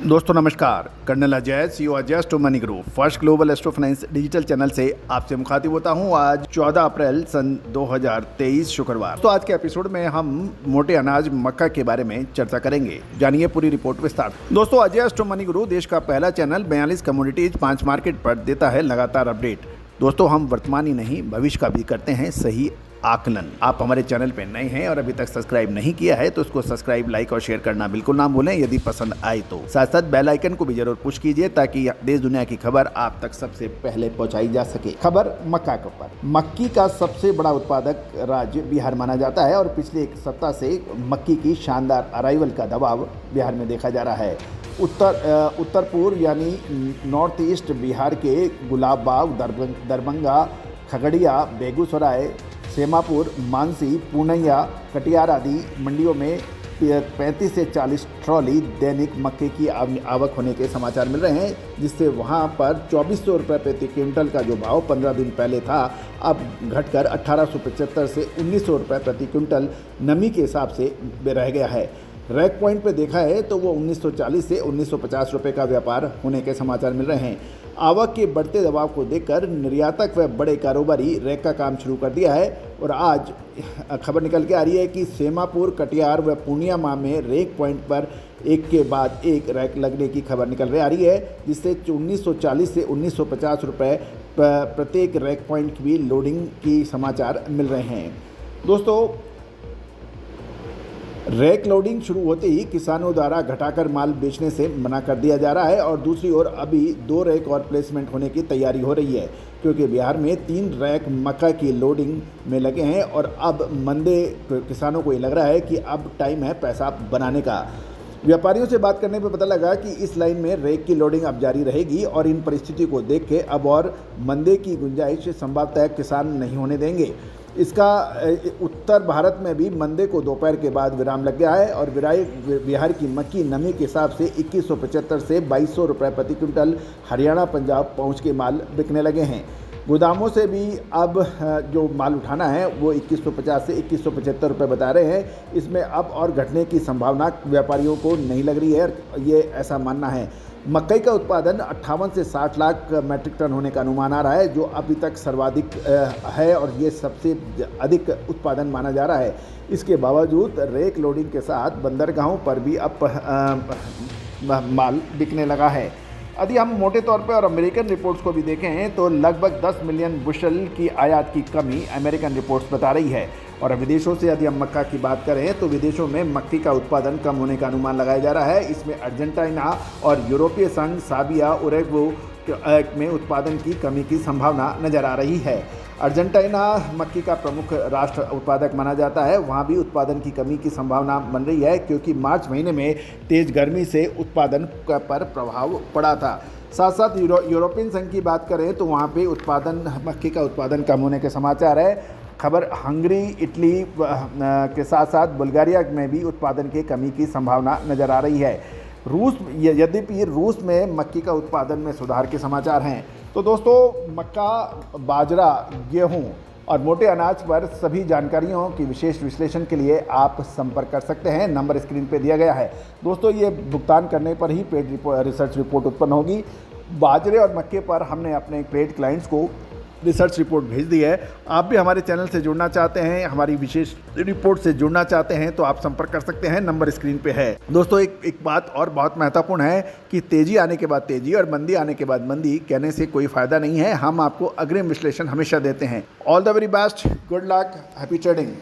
दोस्तों नमस्कार, colonel Ajay CEO Ajay astro money group first global astro finance digital channel से आपसे मुखातिब होता हूं। आज 14 अप्रैल सन 2023 शुक्रवार। तो आज के एपिसोड में हम मोटे अनाज मक्का के बारे में चर्चा करेंगे। जानिए पूरी रिपोर्ट विस्तार। दोस्तों अजय एस्ट्रो मनी ग्रुप देश का पहला चैनल 42 कमोडिटीज 5 मार्केट पर देता है लगातार अपडेट। दोस्तों हम वर्तमान ही नहीं भविष्य का भी करते हैं सही आकलन। आप हमारे चैनल पे नए हैं और अभी तक सब्सक्राइब नहीं किया है तो उसको सब्सक्राइब, लाइक और शेयर करना बिल्कुल ना भूलें। यदि पसंद आए तो साथ साथ बेल आइकन को भी जरूर पुश कीजिए ताकि देश दुनिया की खबर आप तक सबसे पहले पहुंचाई जा सके। खबर मक्का के ऊपर। मक्की का सबसे बड़ा उत्पादक राज्य बिहार माना जाता है और पिछले एक सप्ताह से मक्की की शानदार अराइवल का दबाव बिहार में देखा जा रहा है। उत्तर पूर्व यानी नॉर्थ ईस्ट बिहार के गुलाबबाग, दरभंगा, खगड़िया, बेगूसराय, सेमापुर, मानसी, पूर्णिया, कटिहार आदि मंडियों में 35 से 40 ट्रॉली दैनिक मक्के की आवक होने के समाचार मिल रहे हैं, जिससे वहां पर 2400 रुपये प्रति क्विंटल का जो भाव 15 दिन पहले था अब घटकर 1875 से 1900 रुपये प्रति क्विंटल नमी के हिसाब से रह गया है। रैक पॉइंट पे देखा है तो वो 1940 से 1950 रुपये का व्यापार होने के समाचार मिल रहे हैं। आवक के बढ़ते दबाव को देखकर निर्यातक व बड़े कारोबारी रैक का काम शुरू कर दिया है और आज खबर निकल के आ रही है कि सेमापुर, कटिहार व पूर्णिया में रैक पॉइंट पर एक के बाद एक रैक लगने की खबर निकल आ रही है, जिससे 1940 से 1950 रुपये प्रत्येक रैक पॉइंट की भी लोडिंग की समाचार मिल रहे हैं। दोस्तों रैक लोडिंग शुरू होते ही किसानों द्वारा घटाकर माल बेचने से मना कर दिया जा रहा है और दूसरी ओर अभी 2 रैक और प्लेसमेंट होने की तैयारी हो रही है, क्योंकि बिहार में 3 रैक मक्का की लोडिंग में लगे हैं और अब मंदे किसानों को ये लग रहा है कि अब टाइम है पैसा बनाने का। व्यापारियों से बात करने पर पता लगा कि इस लाइन में रैक की लोडिंग अब जारी रहेगी और इन परिस्थिति को देख के अब और मंदे की गुंजाइश संभवतः किसान नहीं होने देंगे। इसका उत्तर भारत में भी मंदे को दोपहर के बाद विराम लग गया है और बिहार की मक्की नमी के हिसाब से 2175 से 2200 रुपये प्रति क्विंटल हरियाणा, पंजाब पहुंच के माल बिकने लगे हैं। गोदामों से भी अब जो माल उठाना है वो 2150 से 2175 रुपये बता रहे हैं। इसमें अब और घटने की संभावना व्यापारियों को नहीं लग रही है, ये ऐसा मानना है। मकई का उत्पादन 58 से 60 लाख मैट्रिक टन होने का अनुमान आ रहा है, जो अभी तक सर्वाधिक है और ये सबसे अधिक उत्पादन माना जा रहा है। इसके बावजूद रैक लोडिंग के साथ बंदरगाहों पर भी अब माल बिकने लगा है। यदि हम मोटे तौर पर और अमेरिकन रिपोर्ट्स को भी देखें तो लगभग 10 मिलियन बुशल की आयात की कमी अमेरिकन रिपोर्ट्स बता रही है। और विदेशों से यदि हम मक्का की बात करें तो विदेशों में मक्की का उत्पादन कम होने का अनुमान लगाया जा रहा है। इसमें अर्जेंटीना और यूरोपीय संघ साबिया उरुग्वे में उत्पादन की कमी की संभावना नजर आ रही है। अर्जेंटीना मक्की का प्रमुख राष्ट्र उत्पादक माना जाता है, वहाँ भी उत्पादन की कमी की संभावना बन रही है, क्योंकि मार्च महीने में तेज गर्मी से उत्पादन पर प्रभाव पड़ा था। साथ साथ यूरोपियन संघ की बात करें तो वहाँ पे मक्की का उत्पादन कम होने के समाचार है। खबर हंगरी, इटली के साथ साथ बुल्गारिया में भी उत्पादन की कमी की संभावना नज़र आ रही है। यद्यपि रूस में मक्की का उत्पादन में सुधार के समाचार हैं। तो दोस्तों मक्का, बाजरा, गेहूं और मोटे अनाज पर सभी जानकारियों की विशेष विश्लेषण के लिए आप संपर्क कर सकते हैं। नंबर स्क्रीन पे दिया गया है। दोस्तों ये भुगतान करने पर ही पेड रिसर्च रिपोर्ट उत्पन्न होगी। बाजरे और मक्के पर हमने अपने पेड क्लाइंट्स को रिसर्च रिपोर्ट भेज दी है। आप भी हमारे चैनल से जुड़ना चाहते हैं, हमारी विशेष रिपोर्ट से जुड़ना चाहते हैं तो आप संपर्क कर सकते हैं, नंबर स्क्रीन पे है। दोस्तों एक बात और बहुत महत्वपूर्ण है कि तेजी आने के बाद तेजी और मंदी आने के बाद मंदी कहने से कोई फायदा नहीं है। हम आपको अग्रिम विश्लेषण हमेशा देते हैं। All the very best, good luck, happy trading.